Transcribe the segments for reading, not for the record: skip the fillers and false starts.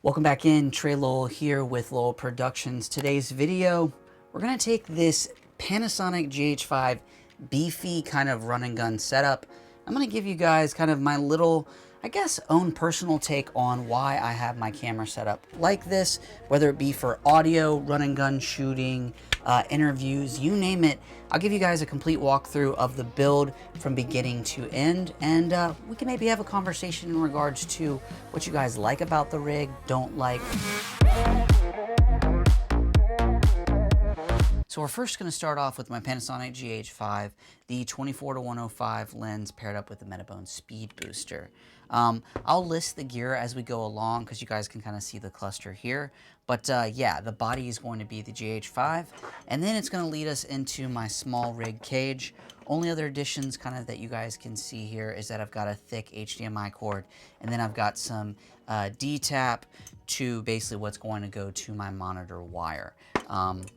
Welcome back in. Trey Lowell here with Lowell Productions. Today's video, we're going to take this Panasonic GH5 beefy kind of run and gun setup. I'm going to give you guys kind of my little, I guess, own personal take on why I have my camera set up like this, whether it be for audio, run and gun shooting, interviews, you name it. I'll give you guys a complete walkthrough of the build from beginning to end, and we can maybe have a conversation in regards to what you guys like about the rig, don't like. So we're first going to start off with my Panasonic GH5, the 24-105 lens paired up with the Metabone Speed Booster. I'll list the gear as we go along because you guys can kind of see the cluster here. But yeah, the body is going to be the GH5, and then it's going to lead us into my small rig cage. Only other additions kind of that you guys can see here is that I've got a thick HDMI cord, and then I've got some D-tap to basically what's going to go to my monitor wire.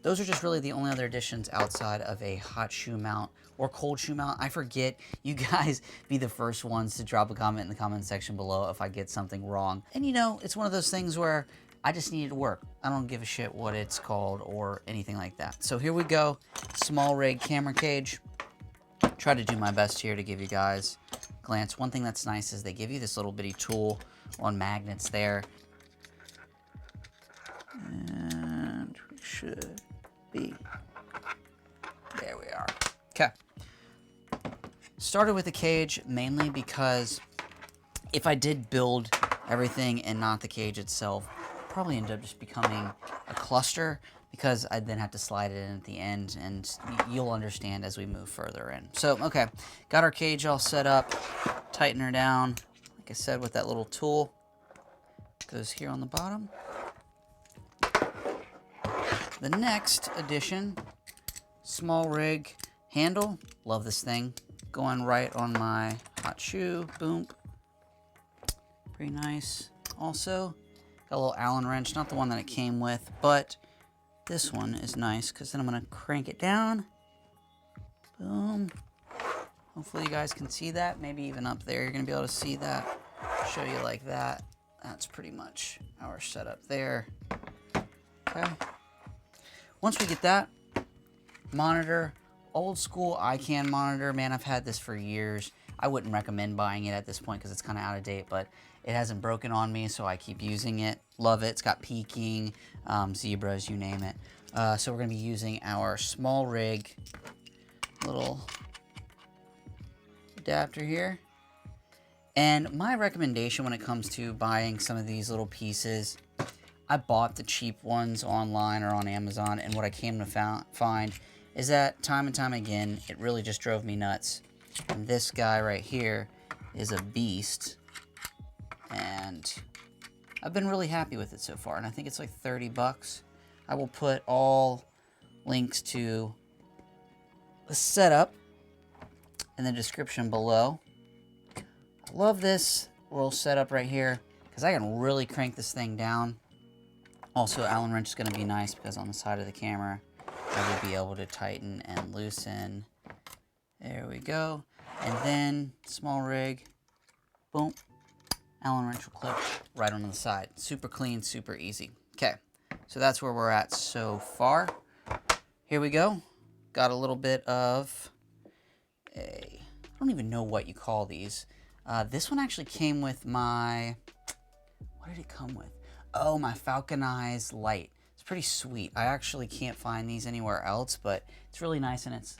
Those are just really the only other additions outside of a hot shoe mount or cold shoe mount. I forget. You guys be the first ones to drop a comment in the comment section below if I get something wrong. And you know, it's one of those things where I just need it to work. I don't give a shit what it's called or anything like that. So here we go. Small rig camera cage. Try to do my best here to give you guys a glance. One thing that's nice is they give you this little bitty tool on magnets there. And we should be. There we are. Okay. Started with the cage mainly because if I did build everything and not the cage itself, it'd probably end up just becoming a cluster because I'd then have to slide it in at the end, and you'll understand as we move further in. So, okay, got our cage all set up, tighten her down, like I said, with that little tool. Goes here on the bottom. The next addition, small rig handle. Love this thing. Going right on my hot shoe. Boom. Pretty nice. Also, got a little Allen wrench. Not the one that it came with, but this one is nice because then I'm going to crank it down. Boom. Hopefully you guys can see that. Maybe even up there you're going to be able to see that. Show you like that. That's pretty much our setup there. Okay. Once we get that, monitor, old school ICANN monitor. Man, I've had this for years. I wouldn't recommend buying it at this point because it's kind of out of date, but it hasn't broken on me, so I keep using it. Love it. It's got peaking, zebras, you name it. So we're going to be using our small rig little adapter here. And my recommendation when it comes to buying some of these little pieces, I bought the cheap ones online or on Amazon, and what I came to find is that time and time again, it really just drove me nuts. And this guy right here is a beast, and I've been really happy with it so far, and I think it's like 30 bucks. I will put all links to the setup in the description below. I love this little setup right here because I can really crank this thing down. Also, Allen wrench is going to be nice because on the side of the camera, I will be able to tighten and loosen. There we go. And then, small rig, boom, Allen wrench will clip right onto the side. Super clean, super easy. Okay, so that's where we're at so far. Here we go. Got a little bit of I don't even know what you call these. This one actually came with my, what did it come with? Oh, my Falconized light. It's pretty sweet. I actually can't find these anywhere else, but it's really nice, and it's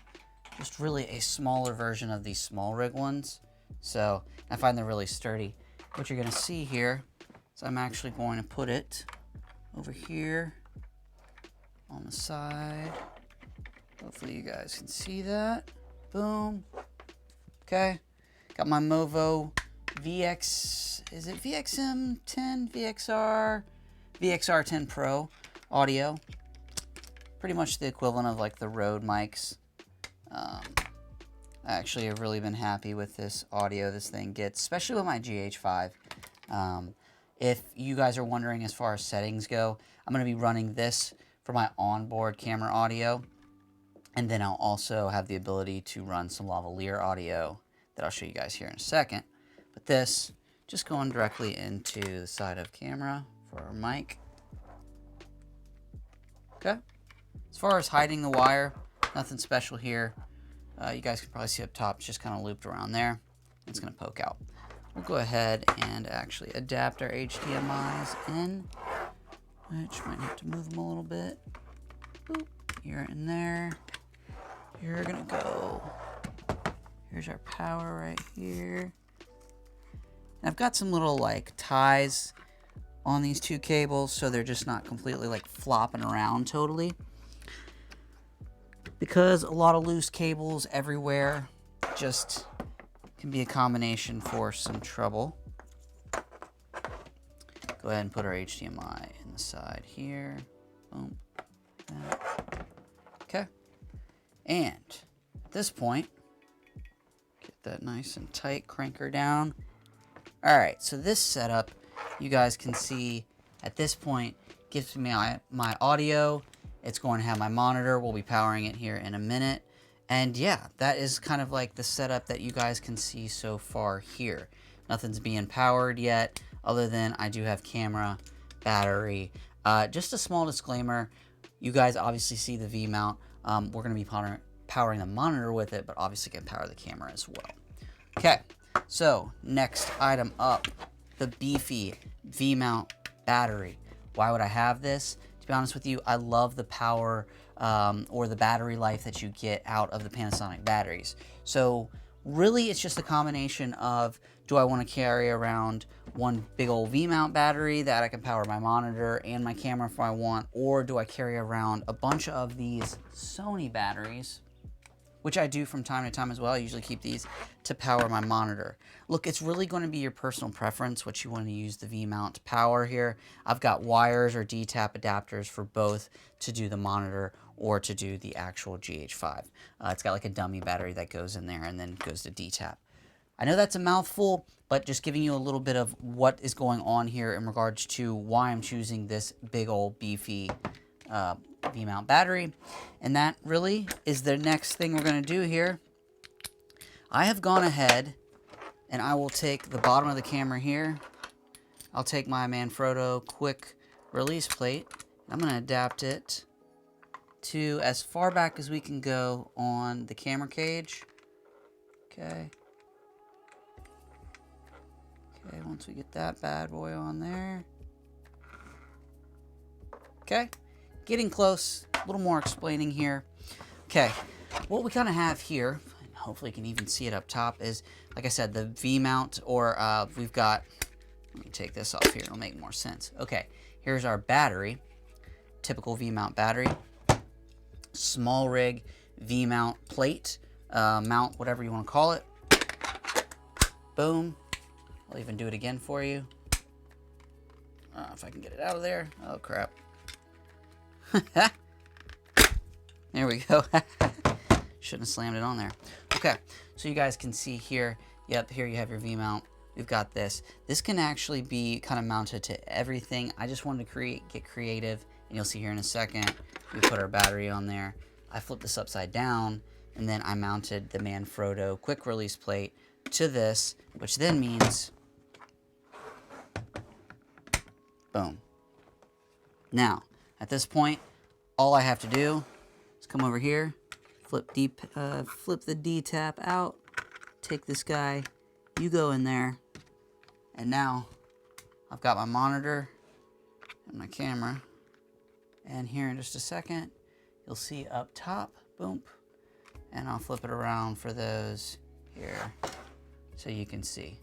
just really a smaller version of these small rig ones. So I find they're really sturdy. What you're gonna see here is I'm actually going to put it over here on the side. Hopefully you guys can see that. Boom. Okay. Got my Movo VX, is it VXM10, VXR10 Pro audio. Pretty much the equivalent of like the Rode mics. I actually have really been happy with this audio this thing gets, especially with my GH5. If you guys are wondering as far as settings go, I'm going to be running this for my onboard camera audio. And then I'll also have the ability to run some lavalier audio that I'll show you guys here in a second. But this, just going directly into the side of camera for our mic. Okay. As far as hiding the wire, nothing special here. You guys can probably see up top, it's just kind of looped around there. It's going to poke out. We'll go ahead and actually adapt our HDMIs in, which might have to move them a little bit. Boop, you're in there. You're going to go. Here's our power right here. And I've got some little like ties on these two cables, so they're just not completely like flopping around totally. Because a lot of loose cables everywhere just can be a combination for some trouble. Go ahead and put our HDMI in the side here. Boom. Okay. And at this point, get that nice and tight, crank her down. All right, so this setup, you guys can see at this point, gives me my audio. It's going to have my monitor. We'll be powering it here in a minute. And yeah, that is kind of like the setup that you guys can see so far here. Nothing's being powered yet, other than I do have camera, battery. Just a small disclaimer, you guys obviously see the V-mount. We're going to be powering the monitor with it, but obviously can power the camera as well. Okay, so next item up, the beefy V-mount battery. Why would I have this? To be honest with you, I love the power or the battery life that you get out of the Panasonic batteries. So really it's just a combination of, do I want to carry around one big old V-mount battery that I can power my monitor and my camera if I want, or do I carry around a bunch of these Sony batteries, which I do from time to time as well. I usually keep these to power my monitor. Look, it's really going to be your personal preference what you want to use the V-mount to power here. I've got wires or D-tap adapters for both to do the monitor or to do the actual GH5. It's got like a dummy battery that goes in there and then goes to D-tap. I know that's a mouthful, but just giving you a little bit of what is going on here in regards to why I'm choosing this big old beefy V-mount battery. And that really is the next thing we're going to do here. I have gone ahead and I will take the bottom of the camera here. I'll take my Manfrotto quick release plate. I'm going to adapt it to as far back as we can go on the camera cage. Okay. Okay, once we get that bad boy on there. Okay. Getting close, a little more explaining here. Okay, what we kind of have here, and hopefully you can even see it up top, is, like I said, the V-mount, or we've got, let me take this off here, it'll make more sense. Okay, here's our battery, typical V-mount battery, small rig V-mount plate, mount, whatever you want to call it. Boom. I'll even do it again for you. If I can get it out of there. Oh, crap. There we go. Shouldn't have slammed it on there. Okay, so you guys can see here. Yep, here you have your V-mount. We've got this. This can actually be kind of mounted to everything. I just wanted to get creative, and you'll see here in a second. We put our battery on there. I flipped this upside down, and then I mounted the Manfrotto quick release plate to this, which then means, boom. Now, at this point, all I have to do is come over here, flip the D-tap out, take this guy, you go in there, and now I've got my monitor and my camera, and here in just a second, you'll see up top, boom, and I'll flip it around for those here so you can see.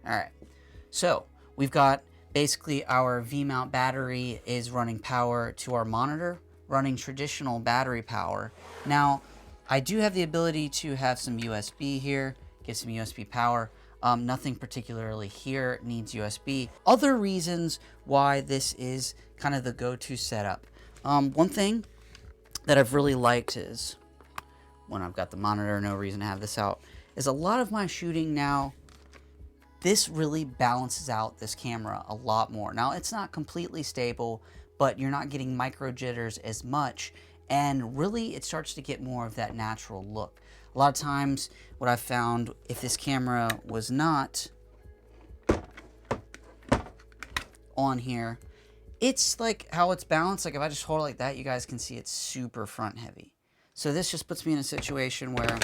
All right, so we've got basically our V-mount battery is running power to our monitor, running traditional battery power. Now, I do have the ability to have some USB here, get some USB power. Nothing particularly here needs USB. Other reasons why this is kind of the go-to setup. One thing that I've really liked is, when I've got the monitor, no reason to have this out, is a lot of my shooting now, this really balances out this camera a lot more. Now, it's not completely stable, but you're not getting micro jitters as much, and really it starts to get more of that natural look. A lot of times, what I've found, if this camera was not on here, it's like how it's balanced. Like if I just hold it like that, you guys can see it's super front heavy. So this just puts me in a situation where,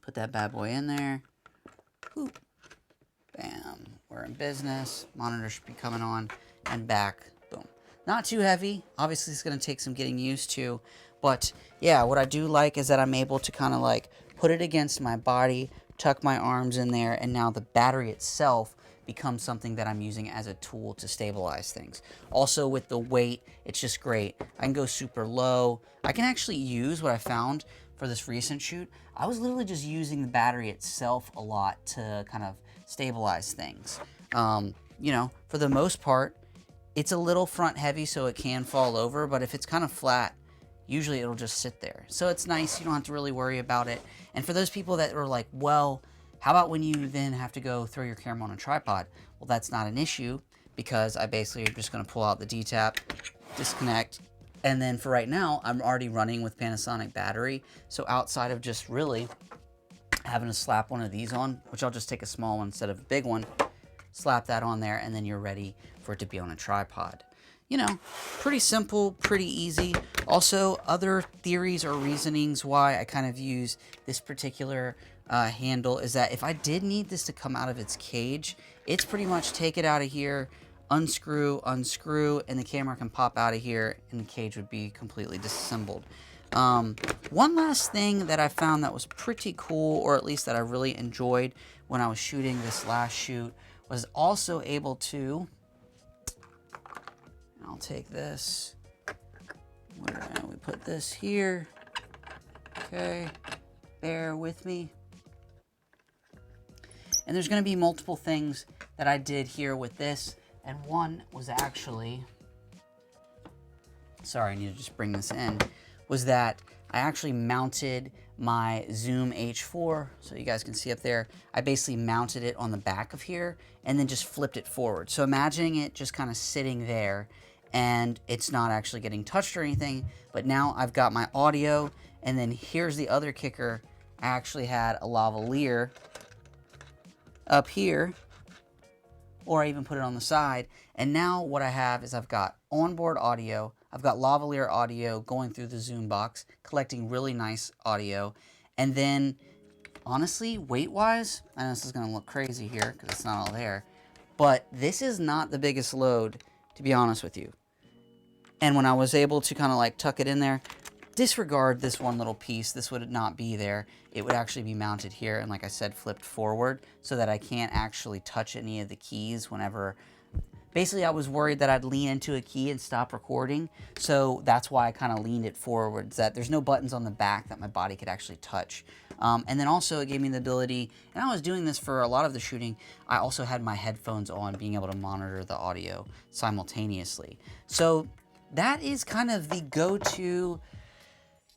put that bad boy in there. Whoop. Bam. We're in business. Monitor should be coming on and back. Boom. Not too heavy. Obviously, it's going to take some getting used to. But yeah, what I do like is that I'm able to kind of like put it against my body, tuck my arms in there, and now the battery itself becomes something that I'm using as a tool to stabilize things. Also with the weight, it's just great. I can go super low. I can actually use what I found for this recent shoot. I was literally just using the battery itself a lot to kind of stabilize things. You know, for the most part, it's a little front heavy, so it can fall over, but if it's kind of flat, usually it'll just sit there. So it's nice, you don't have to really worry about it. And for those people that are like, well, how about when you then have to go throw your camera on a tripod? Well, that's not an issue, because I basically am just gonna pull out the D-tap, disconnect, and then for right now, I'm already running with Panasonic battery. So outside of just really having to slap one of these on, which I'll just take a small one instead of a big one, slap that on there, and then you're ready for it to be on a tripod. You know, pretty simple, pretty easy. Also, other theories or reasonings why I kind of use this particular handle is that if I did need this to come out of its cage, it's pretty much take it out of here, unscrew, and the camera can pop out of here, and the cage would be completely disassembled. One last thing that I found that was pretty cool, or at least that I really enjoyed when I was shooting this last shoot, was also able to, I'll take this, we put this here, okay, bear with me. And there's going to be multiple things that I did here with this, and one was actually, sorry, I need to just bring this in, was that I actually mounted my Zoom H4, so you guys can see up there. I basically mounted it on the back of here and then just flipped it forward. So imagining it just kind of sitting there and it's not actually getting touched or anything, but now I've got my audio, and then here's the other kicker. I actually had a lavalier up here, or I even put it on the side, and now what I have is I've got onboard audio, I've got lavalier audio going through the Zoom box, collecting really nice audio, and then, honestly, weight-wise, I know this is going to look crazy here, because it's not all there, but this is not the biggest load, to be honest with you. And when I was able to kind of like tuck it in there, disregard this one little piece, this would not be there. It would actually be mounted here, and like I said, flipped forward, so that I can't actually touch any of the keys whenever. Basically, I was worried that I'd lean into a key and stop recording, so that's why I kind of leaned it forwards, that there's no buttons on the back that my body could actually touch. And then also it gave me the ability, and I was doing this for a lot of the shooting, I also had my headphones on, being able to monitor the audio simultaneously. So that is kind of the go-to,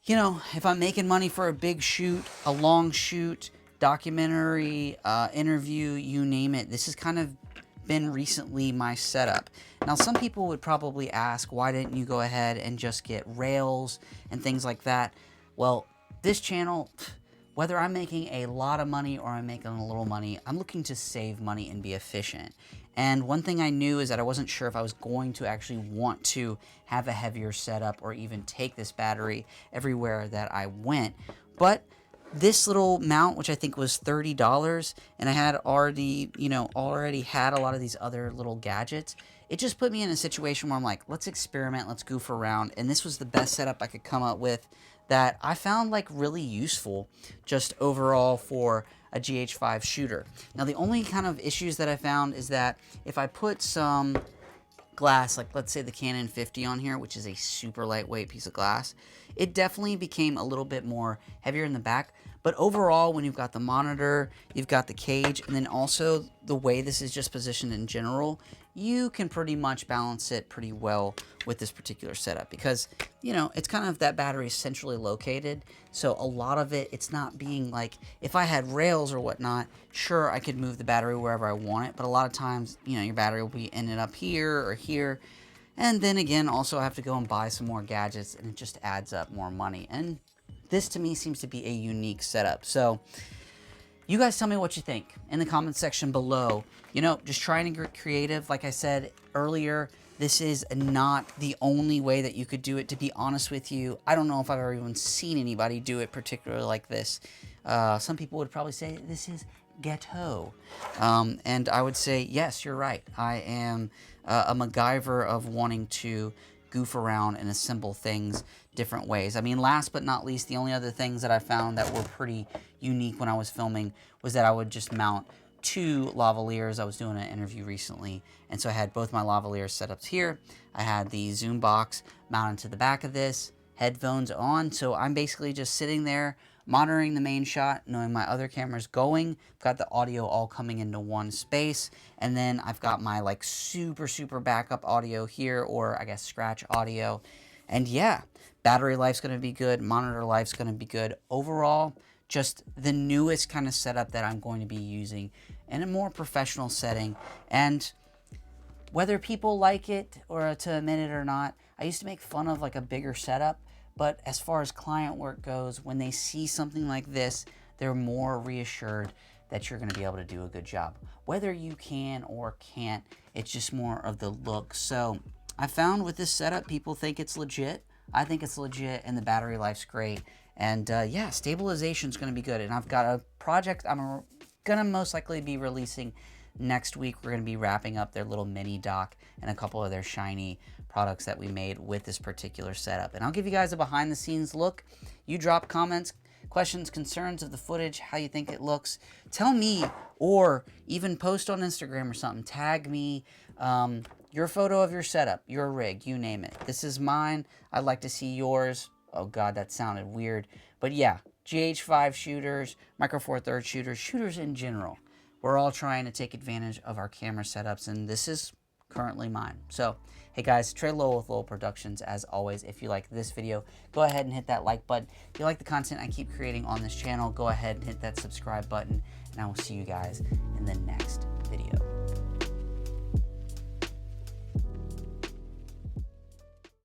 you know, if I'm making money for a big shoot, a long shoot, documentary, interview, you name it, this has kind of been recently my setup. Now, some people would probably ask, why didn't you go ahead and just get rails and things like that? Well, this channel, whether I'm making a lot of money or I'm making a little money, I'm looking to save money and be efficient. And one thing I knew is that I wasn't sure if I was going to actually want to have a heavier setup or even take this battery everywhere that I went. But this little mount, which I think was $30, and I had already, you know, had a lot of these other little gadgets, it just put me in a situation where I'm like, let's experiment, let's goof around. And this was the best setup I could come up with that I found like really useful just overall for a GH5 shooter. Now, the only kind of issues that I found is that if I put some glass, like let's say the Canon 50 on here, which is a super lightweight piece of glass, it definitely became a little bit more heavier in the back. But overall, when you've got the monitor, you've got the cage, and then also the way this is just positioned in general, you can pretty much balance it pretty well with this particular setup, because, you know, it's kind of, that battery is centrally located, so a lot of it, it's not being like, if I had rails or whatnot, sure, I could move the battery wherever I want it, but a lot of times, you know, your battery will be ended up here or here, and then again, also I have to go and buy some more gadgets, and it just adds up more money, and this to me seems to be a unique setup. So You guys tell me what you think in the comment section below. You know, just trying to get creative. Like I said earlier, this is not the only way that you could do it, to be honest with you. I don't know if I've ever even seen anybody do it particularly like this. Some people would probably say this is ghetto. And I would say, yes, you're right. I am a MacGyver of wanting to goof around and assemble things different ways. I mean, last but not least, the only other things that I found that were pretty unique when I was filming was that I would just mount 2 lavaliers. I was doing an interview recently, and so I had both my lavaliers set up here. I had the zoom box mounted to the back of this, headphones on, so I'm basically just sitting there monitoring the main shot, knowing my other camera's going. I've got the audio all coming into one space, and then I've got my like super backup audio here, or I guess scratch audio. And yeah, battery life's going to be good, monitor life's going to be good. Overall, just the newest kind of setup that I'm going to be using in a more professional setting. And whether people like it or to admit it or not, I used to make fun of like a bigger setup, but as far as client work goes, when they see something like this, they're more reassured that you're going to be able to do a good job. Whether you can or can't, it's just more of the look. So I found with this setup, people think it's legit. I think it's legit, and the battery life's great. And yeah, stabilization is going to be good. And I've got a project I'm going to most likely be releasing next week. We're going to be wrapping up their little mini dock and a couple of their shiny products that we made with this particular setup. And I'll give you guys a behind the scenes look. You drop comments, questions, concerns of the footage, how you think it looks. Tell me, or even post on Instagram or something. Tag me your photo of your setup, your rig, you name it. This is mine. I'd like to see yours. Oh God, that sounded weird. But yeah, GH5 shooters, Micro Four Thirds shooters, shooters in general. We're all trying to take advantage of our camera setups, and this is currently mine. So, hey guys, Trey Lowell with Lowell Productions. As always, if you like this video, go ahead and hit that like button. If you like the content I keep creating on this channel, go ahead and hit that subscribe button, and I will see you guys in the next video.